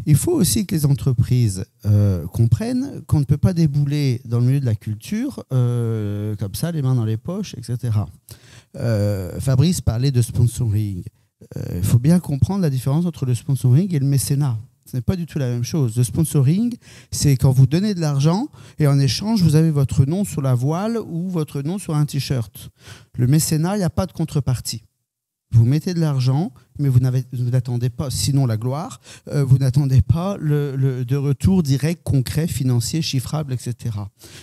Il faut aussi que les entreprises comprennent qu'on ne peut pas débouler dans le milieu de la culture comme ça, les mains dans les poches, etc. Fabrice parlait de sponsoring. Il faut bien comprendre la différence entre le sponsoring et le mécénat. Ce n'est pas du tout la même chose. Le sponsoring, c'est quand vous donnez de l'argent et en échange, vous avez votre nom sur la voile ou votre nom sur un t-shirt. Le mécénat, il n'y a pas de contrepartie. Vous mettez de l'argent, mais vous n'attendez pas, sinon la gloire, vous n'attendez pas de retour direct, concret, financier, chiffrable, etc.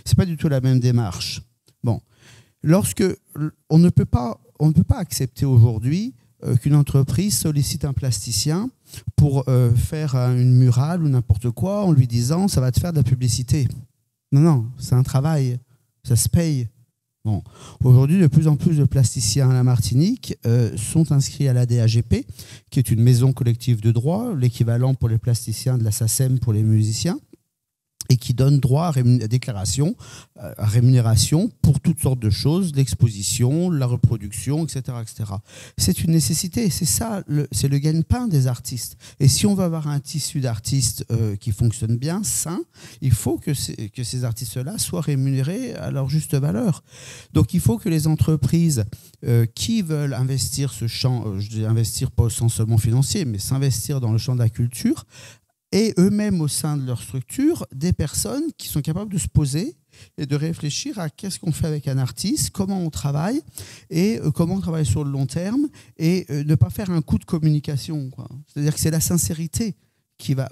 Ce n'est pas du tout la même démarche. Bon. On ne peut pas accepter aujourd'hui qu'une entreprise sollicite un plasticien pour faire une murale ou n'importe quoi en lui disant « ça va te faire de la publicité ». Non, non, c'est un travail, ça se paye. Bon. Aujourd'hui, de plus en plus de plasticiens à la Martinique sont inscrits à la DAGP, qui est une maison collective de droit, l'équivalent pour les plasticiens de la SACEM pour les musiciens, et qui donne droit à déclaration, à rémunération pour toutes sortes de choses, l'exposition, la reproduction, etc., etc. C'est une nécessité, c'est ça, c'est le gagne-pain des artistes. Et si on veut avoir un tissu d'artistes qui fonctionne bien, sain, il faut que ces artistes-là soient rémunérés à leur juste valeur. Donc il faut que les entreprises qui veulent investir ce champ, je dis investir pas au sens seulement financier, mais s'investir dans le champ de la culture, et eux-mêmes au sein de leur structure, des personnes qui sont capables de se poser et de réfléchir à qu'est-ce qu'on fait avec un artiste, comment on travaille et comment on travaille sur le long terme et ne pas faire un coup de communication, quoi. C'est-à-dire que c'est la sincérité qui va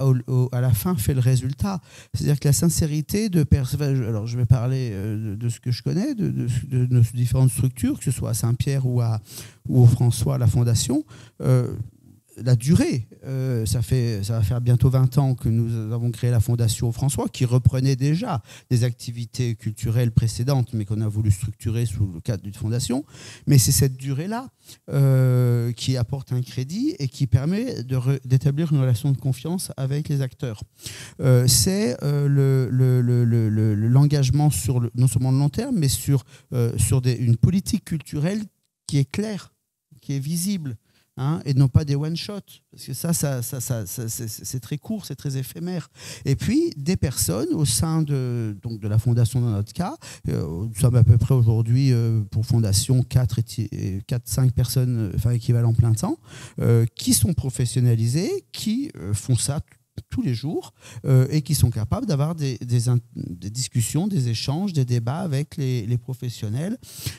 à la fin fait le résultat. C'est-à-dire que la sincérité de personnes... Alors je vais parler de ce que je connais, de nos différentes structures, que ce soit à Saint-Pierre ou au François, à la Fondation. La durée, ça va faire bientôt 20 ans que nous avons créé la Fondation François, qui reprenait déjà des activités culturelles précédentes, mais qu'on a voulu structurer sous le cadre d'une fondation. Mais c'est cette durée-là qui apporte un crédit et qui permet d'établir une relation de confiance avec les acteurs. C'est l'engagement sur non seulement le long terme, mais sur une politique culturelle qui est claire, qui est visible. Et non pas des one-shots, parce que ça c'est très court, c'est très éphémère. Et puis, des personnes au sein de la Fondation, dans notre cas, nous sommes à peu près aujourd'hui, pour Fondation, 4-5 personnes équivalent plein temps, qui sont professionnalisées, qui font ça tous les jours et qui sont capables d'avoir des discussions, des échanges, des débats avec les professionnels.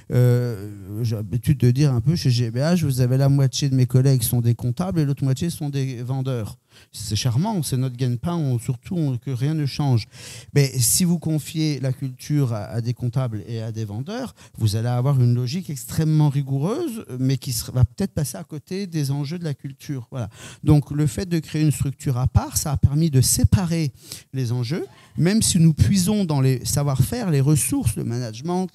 J'ai l'habitude de dire un peu chez GBH, vous avez la moitié de mes collègues sont des comptables et l'autre moitié sont des vendeurs. C'est charmant, c'est notre gagne-pain, surtout que rien ne change. Mais si vous confiez la culture à des comptables et à des vendeurs, vous allez avoir une logique extrêmement rigoureuse, mais qui va peut-être passer à côté des enjeux de la culture. Voilà. Donc le fait de créer une structure à part, ça a permis de séparer les enjeux, même si nous puisons dans les savoir-faire, les ressources, le management,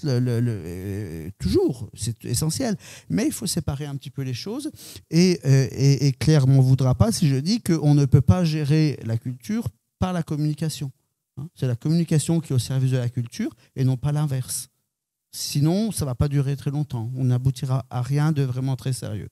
toujours, c'est essentiel. Mais il faut séparer un petit peu les choses et Claire ne m'en voudra pas si je dis qu'on ne peut pas gérer la culture par la communication. C'est la communication qui est au service de la culture et non pas l'inverse. Sinon, ça ne va pas durer très longtemps. On n'aboutira à rien de vraiment très sérieux.